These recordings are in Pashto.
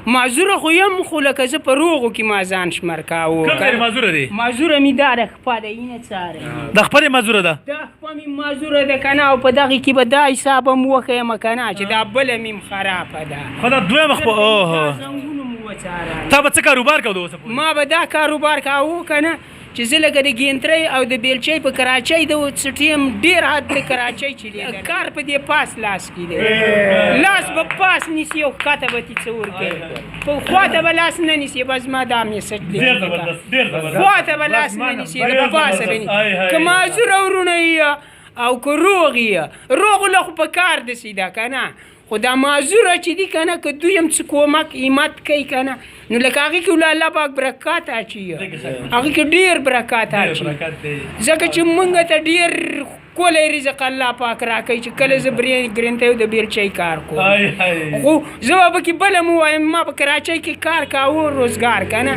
معذوره خو یم خو لکه زه په روغو کې ما ځان شمر کاوه. کوم ځای معذوره دی؟ معذوره مې دا د خپه ده اینه څاره د خپلې معذوره ده؟ دا خپه مې معذوره ده که نه او په دغې کې به دا حساب هم وښیم که نه چې دا بله مې خرابه ده. خو دا دویمه خپه زنګونو مو وڅاره. تا به څه کاروبار کوو د اوسه پورې؟ ما به دا کاروبار کاوه که نه چې زه لکه د ګینترۍ او د بیلچۍ په کراچۍ د ټیم ډېر حد د کراچۍ چې دی کار په دې پاس لاس کې دی. لاس به پاس نیسي او ښکته به تي څه ورکوي په خواته به لاس نه نیسي بس ما دا میسج دی خواته به لاس نه نیسي د په پاسه به نیسي که معذوره ورونه یې او که روغ یې روغ له خو په کار دسې ده که نه خو دا معذوره چې دي که نه که دوی هم څه کومک همت کوي که نه نو لکه هغې کې ول الله پاک برکات اچوي هغې کې ډېر برکات اچوي ځکه چې موږ ته ډېر ښکلی رزق الله پاک راکوي چې کله زه ګرینتی او د بیلچۍ کار کوم خو زه به پکې بله مو وایم ما په کراچۍ کې کار کاوه روزګار که نه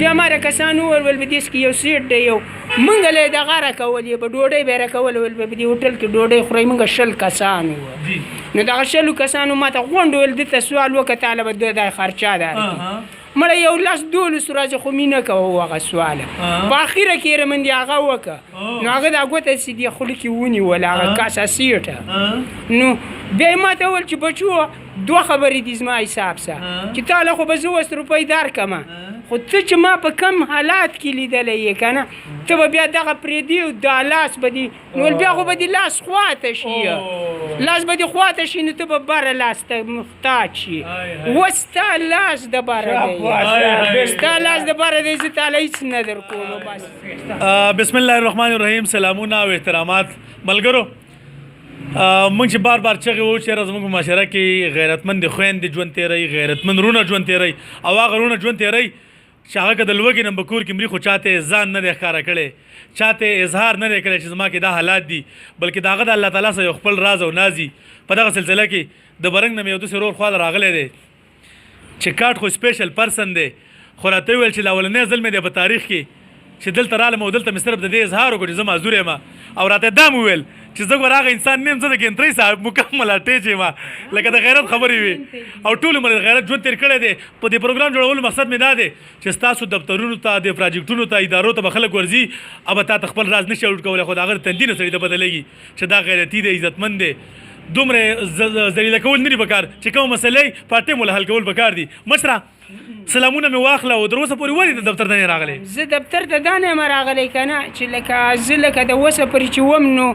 بیا ما را کسان وویل ول په دېس کې یو سیټ دی یو موږ له یې دغه راکول یې په ډوډۍ به یې راکول ول په دې هوټل کې ډوډۍ خورئ موږ 10 کسان وو نو دغه 10 کسانو ما ته غونډ ویل دلته سوال وکړه تاله به دوی دا خرچه درکړي مړه یو 10-12 ورځې خو مې نه کوه هغه سواله په اخره کې یې رمندې هغه وکړه نو هغه دا ګوته سیدې خوله کې ونیول هغه کاسه سیټه نو بیا یې ما ته وویل چې بچو 2 خبرې دي زما حساب سه چې تاله خو به زه 20 روپۍ درکړمه خو ته چې ما په کم حالات کې لیدلی یې که نه ته به بیا دغه پرېږدي او دا لاس به دې نو بیا خو به دې لاس خواته شي لاس به دې خواته شي نو ته به بره لاس ته محتاج شي و ستا لاس د بره دی ستا لاس د بره دی زه تاله هېڅ نه در کومه بس بسم الله الرحمن الرحیم سلامونه او احترامات ملګرو موږ چې بار بار چغې وو چې یاره زموږ په معاشره کې غیرتمند خویندې ژوند تېروي غیرتمند رونه ژوند تېروي او هغه رونه ژوند تېروي چې هغه که د لوږې نه په کور کې مري خو چاته ځان نه دی ښکاره کړی چاته اظهار نه دی کړی چې زما کې دا حالات دي بلکې د هغه د الله تعالی سره یو خپل راز او نازي په دغه سلسله کې د برنګ نه مې یو داسې رور خواله راغلی دی چې کاټ خو سپیشل پرسن دی خو راته وویل چې لا اولنی ځل مې دی په تاریخ کې چې دلته رالم او دلته مې صرف د دې اظهار وکړو چې زه معذور یم او راته دا مې وویل چې زه ګوره هغه انسان نه یم زه د ګینترۍ صاحب مکمل اټیچ یم لکه د غیرت خبرې وي او ټول عمر د غیرت ژوند تېر کړی دی په دې پروګرام جوړولو مقصد مې دا دی چې ستاسو دفترونو ته د پراجیکټونو ته ادارو ته به خلک ورځي او به تا ته خپل راز نشي اؤټ کولی خو د هغه د تندي نه سړي ته بدلېږي چې دا غیرتي دی عزتمند دی دومره ذلیله کول نه دي پکار چې کومه مسلې په ټیم ولا حل کول پکار دي مشره سلامونه مې واخله او تر اوسه پورې ولې د دفتر ته نه راغلی زه دفتر ته دا نه یم راغلی که نه چې لکه زه لکه د اوسه پورې چې وم نو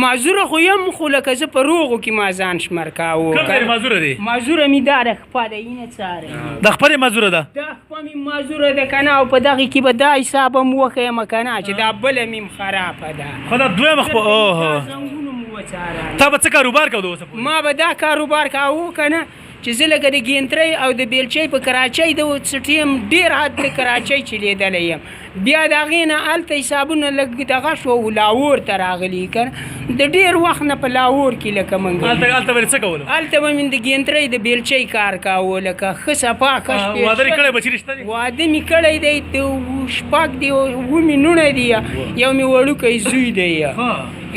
معذوره خو یم خو لکه زه په روغو کې ما ځان شمر کاوه کوم ځای معذوره دی؟ معذوره مې دا د خپه ده اینه څاره د خپلې معذوره ده؟ دا خپه مې معذوره ده که نه او په دغې کې به دا حساب هم وښیم که نه چې دا بله مې خرابه ده خو دا دویمه خپه زنګونو مو وڅاره تا به څه کاروبار کوو د اوسه پورې؟ ما به دا کاروبار کاوه که نه چې زه لکه د ګینترۍ او د بیلچۍ په کراچۍ د ټیم ډېر حد د کراچۍ چې لیدلی یم بیا د هغې نه هلته حسابونه لږ دغه شو او لاهور ته راغلي که نه د ډېر وخت نه په لاهور کې لکه موږ هلته به څه کولو؟ هلته به مې د ګینترۍ د بیلچۍ کار کاوه لکه ښه صفا کش واده دې کړی بچي رشته دي؟ واده مې کړی دی شپږ دی 7 نونه دي یو مې وړوکی زوی دی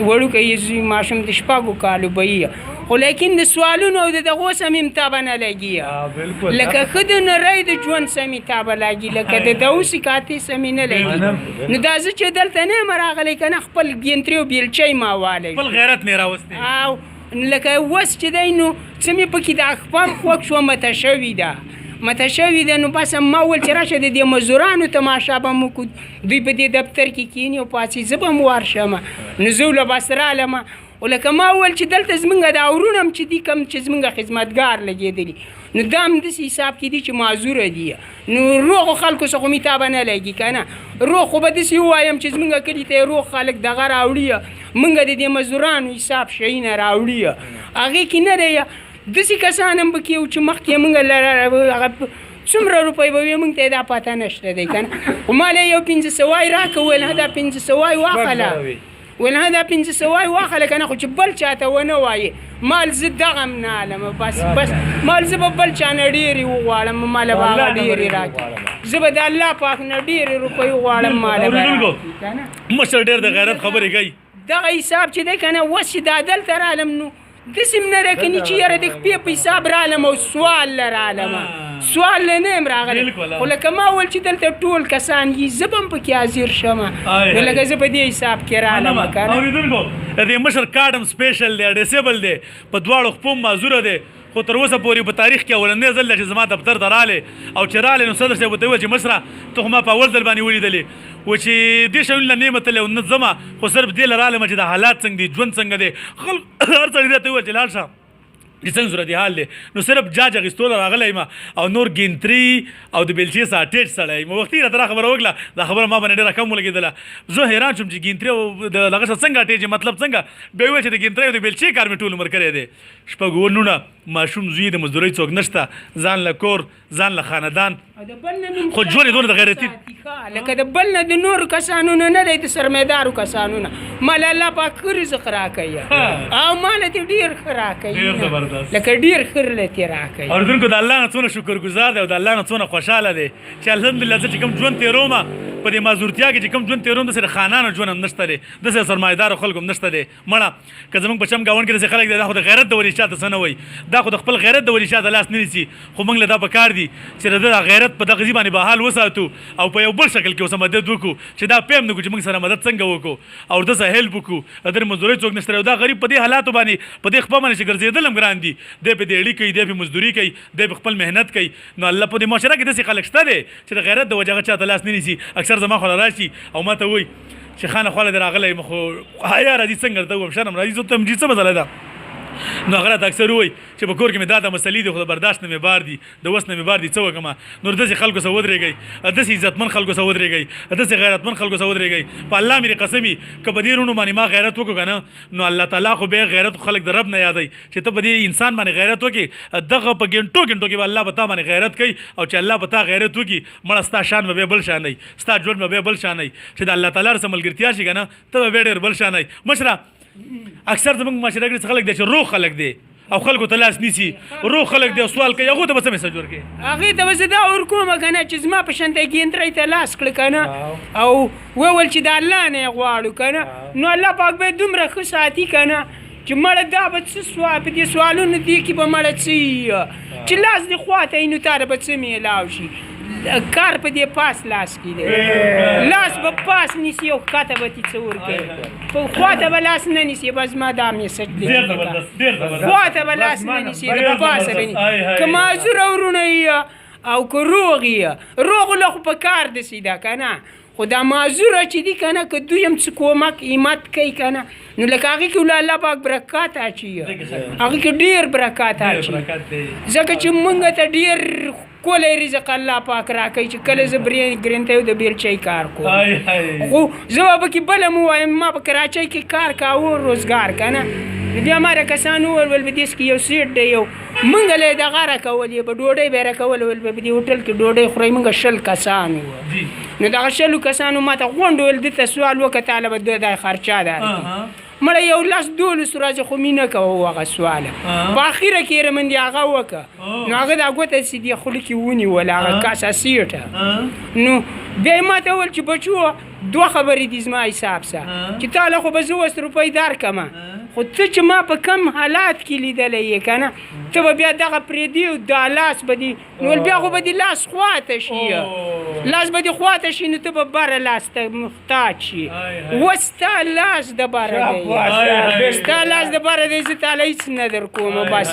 وړوکی زوی ماشوم د 6 کالو به یې خو لیکن د سوالونو او د دغو سم مې تابه نه لګي لکه ښه د نرۍ د ژوند سم مې تابه لګي لکه د داسې کاتې سم مې نه لګي نو دا زه چې دلته نه یم راغلی که نه خپل ګینترۍ او بیلچۍ ما والی خپل غیرت مې راوستی او لکه اوس چې دی نو څه مې پکې د اخبار خوښ شوه مته شوې ده نو بس ما وویل چې راشه د دې مزدورانو تماشا به مو کو دوی په دې دفتر کې کښېني او پاسې زه به هم ورشم نو زه له بس رالمه او لکه ما وویل چې دلته زمونږ د اورونه هم چې دي کوم چې زمونږ خدمتګار لګېدلي نو دا هم داسې حساب کې دي چې معذوره دي نو روغو خلکو څخه مې تابه نه لګي که نه روغ خو به داسې ووایم چې زمونږ کلي ته یې روغ خلک دغه راوړي مونږ د دې مزدورانو حساب شیونه راوړي هغې کې نه دی داسې کسان هم پکې وو چې مخکې مونږ هغه څومره روپۍ به وي مونږ ته یې دا پته نشته دی که نه خو ما له یو 500 راکړه ویل دا 500 واخله ویل دا 500 واخله که نه خو چې بل چاته ونه وایي مال زه دغه هم نه علم بس مال زه به بل چا نه ډېرې وغواړم ماله به هغه ډېرې راکړي زه به د الله پاک نه ډېرې روپۍ وغواړم ماله به راکړي که نه مشر ډېر د غیرت خبرې کوي دغه حساب چې دی که نه اوس چې دا دلته رالم نو داسې م نه راکني چې یاره د خپې په حساب رالم او سوال له رالم سوال نه یم راغلی بالکل. خو لکه ما ویل چې دلته ټول کسان یي زه به هم پکې حاضر شم نو لکه زه په دې حساب کې رالم که نه اوریدونکو د دې مشر کارډ هم سپیشل دی ډیسیبل دی په دواړو خپو معذوره دی خو تر اوسه پورې په تاریخ کې اولنی ځل چې زما دفتر ته راغلی او چې راغلی نو صدر صاحب ورته وویل چې مشره ته خو ما په اول ځل باندې ولیدلې و چې دې شیانو له نه یم تللی او نه ځمه خو صرف دې له رالم چې د حالات څنګه دي ژوند څنګه دی خلک هر سړي راته وویل چې لاړ شه چې څنګه صورت حال دی نو صرف جاج اخیستوله راغلی یم او نور ګینتري او د بیلچې ساټیټ سړی یم وختي راته دا خبره وکړه دا خبره ما باندې ډېره کم ولګېدله زه حیران شوم چې ګینتري او د دغه څه څنګه اټېږي مطلب څنګه بیا وویل چې د ګینتري او د بیلچې کار مې ټول عمر کړی دی شپږ ونونه ماشوم زوی د مزدورۍ څوک نشته ځان له کور ځان له خاندان خو ژوند یې دونه د غیرتي لکه د بل نه د نورو کسانو نه نه دی د سرمایدارو کسانو نه مال الله پاک ښه رزق راکوي او ما له دې ډېر ښه راکوي لکه ډېر ښه له تې راکوي اردوونکو د الله نه څونه شکرګزار دی او د الله نه څونه خوشحاله دی چې الحمدلله زه چې کوم ژوند تېرومه په دې معذورتیا کې چې کوم ژوند تېروم داسې د خانانو ژوند هم نشته دی داسې سرمایهدارو خلکو هم نشته دی مړه که زموږ په چمګاونډ کې داسې خلک دی دا خو د غیرت د ولي شاته څه نه وایي دا خو د خپل غیرت د ولي شاته لاس نه نیسي خو موږ له دا پکار دي چې د ده غیرت په دغه ځي باندې بحال وساتو او په یو بل شکل کې ورسره مدد وکړو چې دا پیم نه کړو چې موږ سره مدد څنګه وکړو او داسې هیلپ وکړو د دې مزدورۍ څوک نشته او دا غریب په دې حالاتو باندې په دې خپه باندې چې ګرځېدل هم ګران دي دی په دیړي کوي دی په مزدوري کوي دی په خپل محنت کوي نو الله په دې معاشره کې داسې خلک شته دی چې د غیرت د وجې هغه چاته لاس نه نیسي اکثر زما خوا راشي او ما ته وایي چې خانه خواله دې راغلی یم خو حیا راځي څنګه درته ووایم شرم راځي زه ته هم څه مسله ده نو هغه راته اکثر وایي چې په کور کې مې دا مسلې دي خو د برداشت نه مې بار دي د وس نه مې بار دي څه وکړمه نور داسې خلکو سره ودرېږئ داسې عزتمن خلکو سره ودرېږئ داسې غیرتمن خلکو سره ودرېږئ په الله مې قسم وي که په دې وروڼو باندې ما غیرت وکړو که نه نو الله تعالی خو بیا غیرت خلک د رب نه یادوي چې ته په دې انسان باندې غیرت وکړې دغه په ګنټو کې به الله په تا باندې غیرت کوي او چې الله په تا غیرت وکړي مړه ستا شان به بیا بل شان وي ستا ژوند به بیا بل شان وي چې د الله تعالی سره ملګرتیا شي که نه ته به بیا ډېر بل شان وي مشره اکثر زموږ معاشره کې خلک دی چې روغ خلک دی او خلکو ته لاس نیسي روغ خلک دی او سوال کوي هغو ته به څه میسج ورکړې هغې ته به زه دا ورکوم که نه چې زما په شانته ګینترۍ ته لاس کړه که نه او وویل چې د الله نه یې غواړو که نه نو الله پاک به یې دومره ښه ساتي که نه چې مړه دا به څه سوال په دې سوالونو دې کې به مړه څه چې لاس دې خوا ته وي نو تا ته به څه میلاو شي کار په دې پاس لاس کې دی لاس به پاس نیسي او ښکته به تي څه ورکوي په خوا ته به لاس نه نیسي بس ما دا میسج دی خوا ته به لاس نه نیسي د په پاسه به نیسي که معذوره وروڼه یي او که روغ یي روغو له خو په کار دسي ده که نه خو دا معذوره چې دي که نه که دوی هم څه کومک همت کوي که نه نو لکه هغې کې الله پاک برکات اچوي هغې کې ډېر برکات اچوي ځکه چې موږ ته ډېر کولی رزق الله پاک راکوي چې کله زه ګرینتی او د بیلچۍ کار کوم خو زه به پکې بله مو وایم ما په کراچۍ کې کار کاوه روزګار که نه بیا ما را کسان وویل ول په دېس کې یو سیټ دی یو موږ له یې دغه راکول یې په ډوډۍ به یې راکول ول په دې هوټل کې ډوډۍ خورئ موږ 10 کسان وو نو دغه 10 کسانو ما ته غونډ ویل دته سوال وکړه تاله به دا خرچه ده مړه یو 10-12 ورځې خو مې نه کوه هغه سواله په اخره کې یې رمندې هغه وکړه نو هغه دا ګوته چې دې خوله کې ونیول هغه کاسه سیټه نو بیا یې ما ته وویل چې بچو 2 خبرې دي زما حساب سه چې تاله خو به زه 20 روپۍ درکړمه خو ته چې ما په کم حالات کې لیدلی یې که نه ته به بیا دغه پرېږدي او دا لاس به دې نو بیا خو به دې لاس خواته شي لاس به دې خواته شي نو ته به بره لاس ته محتاج شي و ستا لاس د بره دی ستا لاس د بره دی زه تاله هېڅ نه در کوم بس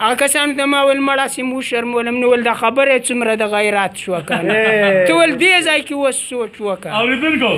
هغه کسانو ته ما ویل مړه سې مو شرمولم نو ول دا خبره یې څومره د غیرات شوه که نه ته ول دې ځای کې اوس سوچ وکړه اورېدونکو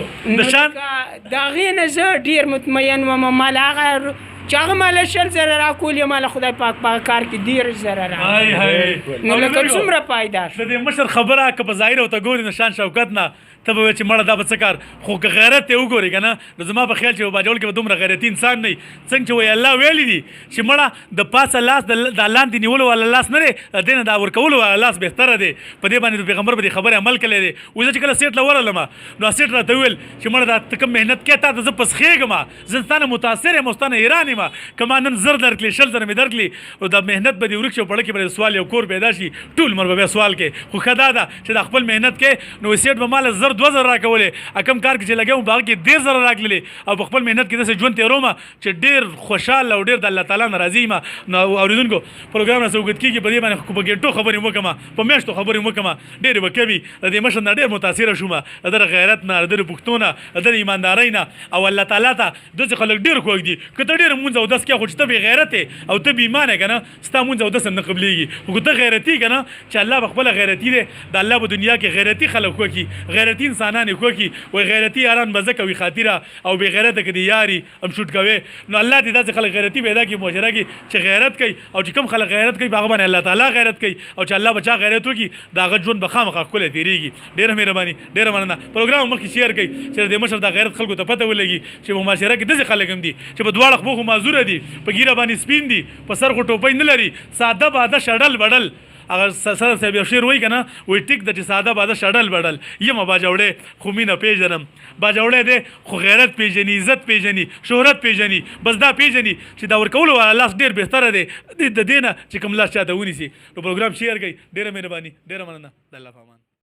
د هغې نه زه ډېر مطمئن وم مال هغه چې هغه ماله 10 زره راکول یې ماله خدای پاک په کار کې 10 زره راکول نو لکه څومره پایدار د دې مشر خبره که په ظاهر او ته ګورې نو شان شوکت نه ته به وایې چې مړه دا به څه کار خو که غیرت یې وګورې که نه نو زما په خیال چې په باجوړ کې به دومره غیرتي انسان نه وي څنګه چې وایي الله ویلي دي چې مړه د پاسه لاس د لاندې نیولو والا لاس نه دی دې نه دا ورکولو والا لاس بهتره دی په دې باندې د پیغمبر په دې خبرې عمل کړی دی اوس چې کله سیټ له ورغلم نو سیټ راته وویل چې مړه دا ته کوم محنت کوې تا ته زه پسخېږم زه ستا نه متاثر یم او ستا نه حیران وایم کما نن زر درکړي شل زر مې درکړي او د مهنت به دې ورک شو پړه کې به سوال یو کور پیدا شي ټول عمر به سوال کې خو ښه دا ده چې د خپل مهنت کې نو سیټ به مال زر 2000 راکولې کم کار کې چې لګوم باغ کې 10000 راکړلې او په خپل مهنت کې داسې ژوند تېروم چې ډېر خوشحاله او ډېر د الله تعالی نه راضي یم نو اورېدونکو پروګرام نه څه اوږد کېږي په دې باندې خو په ګنټو خبرې وکړم په میاشتو خبرې وکړم ډېرې به کوي د دې مشر نه ډېر متاثره شوم د ده غیرت نه د ده پښتو نه د ده ایماندارۍ نه او الله تعالی ته داسې خلک ډېر خوږ دي که ته ډېر مونځ اودس کوې خو چې ته بې غیرت یې او ته بې ایمانه یې که نه ستا مونځ اودس هم نه قبلېږي خو که ته غیرتي که نه چې الله به خپله غیرتي دی د الله په دنیا کې غیرتي خلک خوښ کي غیرتي انسانان یې خوښ کي وایي غیرتي یاران مزه کوي خاطره او بې غیرته که د یاري هم شوټ کوې نو الله دې داسې خلک غیرتي پیدا کړي معاشره کې چې غیرت کوي او چې کوم خلک غیرت کوي په هغه باندې الله تعالی غیرت کوي او چې الله به چا غیرت وکړي د هغه ژوند به خامخا ښکلی تېرېږي ډېره مهرباني ډېره مننه پروګرام مخکې شیر کوي چې د مشر د غیرت خلکو ته پته ولګي چې په معاشره کې داسې خلک هم دي چې په دواړه خپو خو معذوره دي په ګیره باندې سپین دي په سر خو ټوپۍ نه لري ساده باده شډل بډل اگر سر صاحب یو شعر وایي که نه وایي ټیک ده چې ساده باده شډل بډل یم باجوړی خو مینه پیژنم باجوړی دی خو غیرت پیژني عزت پیژني شهرت پیژني بس دا پیژني چې دا ورکولو والا لاس ډېر بهتره دی د دې نه چې کوم لاس چاته ونیسي نو پروګرام شیر کوي ډېره مهرباني ډېره مننه د الله په امان